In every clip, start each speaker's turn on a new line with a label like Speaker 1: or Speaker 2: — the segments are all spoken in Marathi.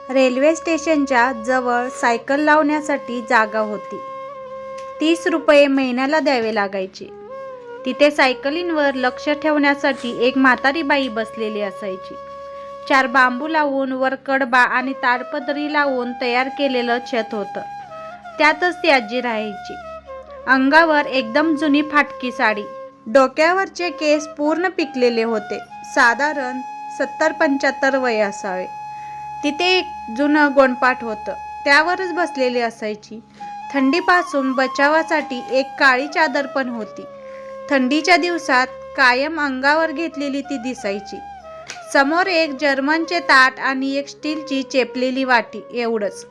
Speaker 1: रेल्वे स्टेशनच्या जवळ सायकल लावण्यासाठी जागा होती. 30 रुपये महिन्याला द्यावे लागायचे. तिथे सायकलींवर लक्ष ठेवण्यासाठी एक म्हातारी बाई बसलेली असायची. 4 बांबू लावून वर कडबा आणि ताडपदरी लावून तयार केलेलं छत होतं. त्यातच ती आजी राहायची. अंगावर एकदम जुनी फाटकी साडी, डोक्यावरचे केस पूर्ण पिकलेले होते. साधारण 70-75 वय असावे. तिथे एक जुनं गोणपाट होतं, त्यावरच बसलेली असायची. थंडीपासून बचावासाठी एक काळी चादर पण होती. थंडीच्या दिवसात कायम अंगावर घेतलेली ती दिसायची. समोर एक जर्मनचे ताट आणि एक स्टीलची चेपलेली वाटी, एवढंच.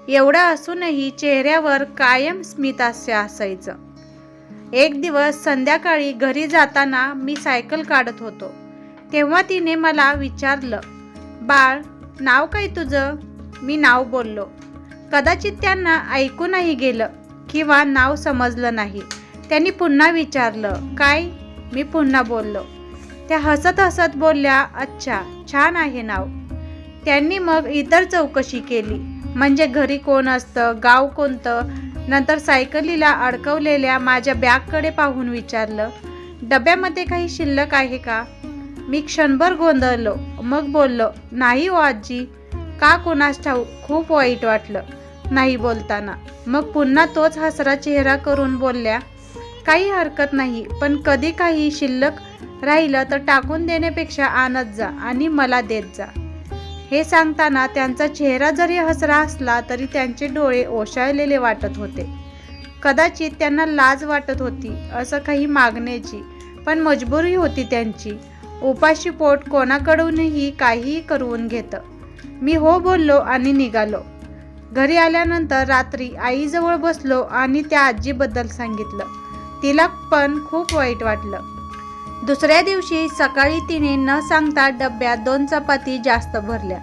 Speaker 1: एवढं असूनही चेहऱ्यावर कायम स्मितहास्य असायचं. एक दिवस संध्याकाळी घरी जाताना मी सायकल काढत होतो, तेव्हा तिने मला विचारलं, बाळ, नाव काय तुझं? मी नाव बोललो. कदाचित त्यांना ऐकू नाही गेलं किंवा नाव समजलं नाही. त्यांनी पुन्हा विचारलं, काय? मी पुन्हा बोललो. त्या हसत हसत बोलल्या, अच्छा, छान आहे नाव. त्यांनी मग इतर चौकशी केली, म्हणजे घरी कोण असतं, गाव कोणतं. नंतर सायकलीला अडकवलेल्या माझ्या बॅगकडे पाहून विचारलं, डब्यामध्ये काही शिल्लक आहे का? मी क्षणभर गोंधळलो, मग बोललो, नाही हो आजी. का कुणास ठाऊक खूप वाईट वाटलं नाही बोलताना. मग पुन्हा तोच हसरा चेहरा करून बोलल्या, काही हरकत नाही, पण कधी काही शिल्लक राहिलं तर टाकून देण्यापेक्षा आणत जा आणि मला देत जा. हे सांगताना त्यांचा चेहरा जरी हसरा असला तरी त्यांचे डोळे ओशाळलेले वाटत होते. कदाचित त्यांना लाज वाटत होती असं काही मागण्याची, पण मजबुरी होती त्यांची. उपाशी पोट कोणाकडूनही काहीही करवून घेतं. मी हो बोललो आणि निघालो. घरी आल्यानंतर रात्री आईजवळ बसलो आणि त्या आजीबद्दल सांगितलं. तिला पण खूप वाईट वाटलं. दुसऱ्या दिवशी सकाळी तिने न सांगता डब्यात 2 चपाती जास्त भरल्या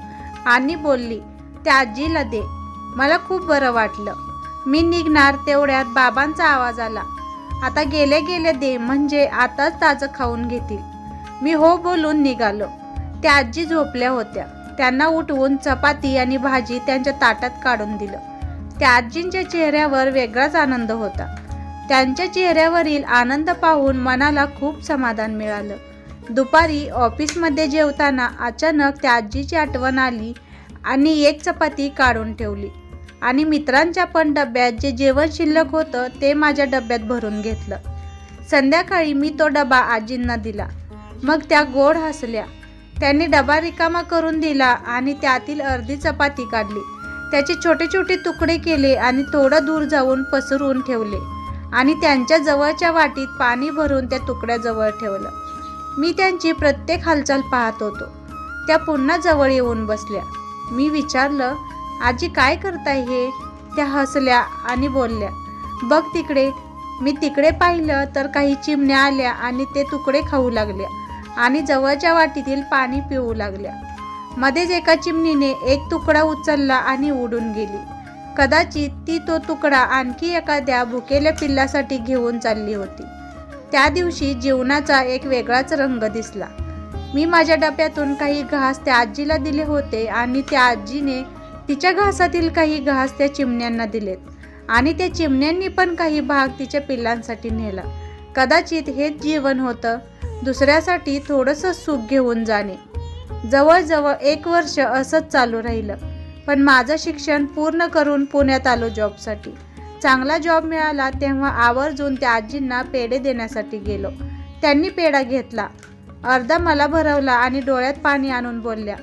Speaker 1: आणि बोलली, त्या आजीला दे. मला खूप बरं वाटलं. मी निघणार तेवढ्यात बाबांचा आवाज आला, आता गेले गेले दे, म्हणजे आताच ताजं खाऊन घेतील. मी हो बोलून निघालो. त्या आजी झोपल्या होत्या. त्यांना उठवून चपाती आणि भाजी त्यांच्या ताटात काढून दिलं. त्या आजींच्या चेहऱ्यावर वेगळाच आनंद होता. त्यांच्या चेहऱ्यावरील आनंद पाहून मनाला खूप समाधान मिळालं. दुपारी ऑफिसमध्ये जेवताना अचानक त्या आजीची आठवण आली आणि एक चपाती काढून ठेवली आणि मित्रांच्या पण डब्यात जे जेवण शिल्लक होतं ते माझ्या डब्यात भरून घेतलं. संध्याकाळी मी तो डबा आजींना दिला. मग त्या गोड हसल्या. त्यांनी डबा रिकामा करून दिला आणि त्यातील अर्धी चपाती काढली. त्याचे छोटे छोटे तुकडे केले आणि थोडं दूर जाऊन पसरून ठेवले आणि त्यांच्या जवळच्या वाटीत पाणी भरून त्या तुकड्याजवळ ठेवलं. मी त्यांची प्रत्येक हालचाल पाहत होतो. त्या पुन्हा जवळ येऊन बसल्या. मी विचारलं, आजी काय करताय हे? त्या हसल्या आणि बोलल्या, बघ तिकडे. मी तिकडे पाहिलं तर काही चिमण्या आल्या आणि ते तुकडे खाऊ लागल्या आणि जवळच्या वाटीतील पाणी पिऊ लागल्या. मध्येच एका चिमणीने एक तुकडा उचलला आणि उडून गेली. कदाचित ती तो तुकडा आणखी एखाद्या भुकेल्या पिल्लासाठी घेऊन चालली होती. त्या दिवशी जीवनाचा एक वेगळाच रंग दिसला. मी माझ्या डब्यातून काही घास त्या आजीला दिले होते आणि त्या आजीने तिच्या घासातील काही घास त्या चिमण्यांना दिलेत आणि त्या चिमण्यांनी पण काही भाग तिच्या पिल्लांसाठी नेला. कदाचित हेच जीवन होतं, दुसऱ्यासाठी थोडंसं सुख घेऊन जाणे. जवळजवळ 1 वर्ष असंच चालू राहिलं. पण माझं शिक्षण पूर्ण करून पुण्यात आलो जॉबसाठी. चांगला जॉब मिळाला तेव्हा आवर्जून त्या आजींना पेढे देण्यासाठी गेलो. त्यांनी पेढा घेतला, अर्धा मला भरवला आणि डोळ्यात पाणी आणून बोलल्या,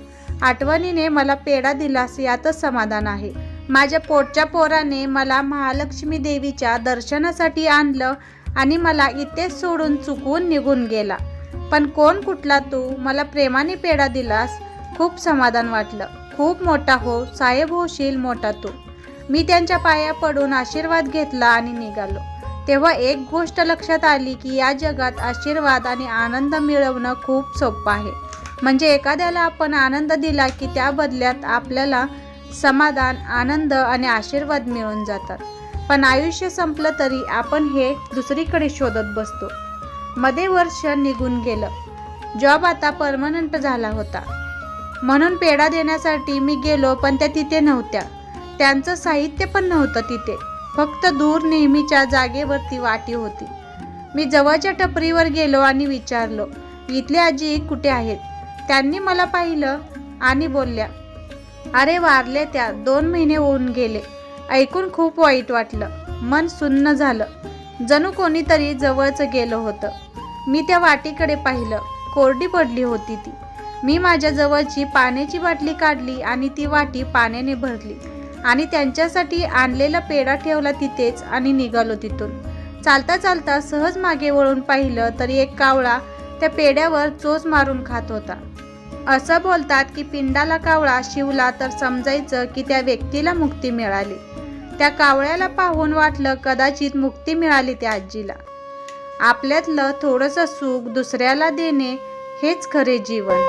Speaker 1: आठवणीने मला पेढा दिलास यातच समाधान आहे. माझ्या पोटच्या पोराने मला महालक्ष्मी देवीच्या दर्शनासाठी आणलं आणि मला इथेच सोडून चुकवून निघून गेला. पण कोण कुठला तू? मला प्रेमाने पेढा दिलास. खूप समाधान वाटलं. खूप मोठा हो, साहेब होशील मोठा तू. मी त्यांच्या पाया पडून आशीर्वाद घेतला आणि निघालो. तेव्हा एक गोष्ट लक्षात आली की या जगात आशीर्वाद आणि आनंद मिळवणं खूप सोपं आहे. म्हणजे एखाद्याला आपण आनंद दिला की त्या बदल्यात आपल्याला समाधान, आनंद आणि आशीर्वाद मिळून जातात. पण आयुष्य संपलं तरी आपण हे दुसरीकडे शोधत बसतो. मध्ये वर्ष निघून गेलं. जॉब आता परमनंट झाला होता. म्हणून पेढा देण्यासाठी मी गेलो, पण त्या तिथे नव्हत्या. त्यांचं साहित्य पण नव्हतं तिथे. फक्त दूर नेहमीच्या जागेवरती वाटी होती. मी जवळच्या टपरीवर गेलो आणि विचारलो, इथली आजी कुठे आहेत? त्यांनी मला पाहिलं आणि बोलल्या, अरे वारले त्या, 2 महिने होऊन गेले. ऐकून खूप वाईट वाटलं. मन सुन्न झालं. जणू कोणीतरी जवळच गेलं होतं. मी त्या वाटीकडे पाहिलं. कोरडी पडली होती ती. मी माझ्या जवळची पाण्याची बाटली काढली आणि ती वाटी पाण्याने भरली आणि त्यांच्यासाठी आणलेला पेढा ठेवला तिथेच आणि निघालो तिथून. चालता चालता सहज मागे वळून पाहिलं तरी एक कावळा त्या पेढ्यावर चोच मारून खात होता. असं बोलतात की पिंडाला कावळा शिवला तर समजायचं की त्या व्यक्तीला मुक्ती मिळाली. त्या कावळ्याला पाहून वाटलं कदाचित मुक्ती मिळाली त्या आजीला. आपल्यातलं थोडंसं सुख दुसऱ्याला देणे हेच खरे जीवन.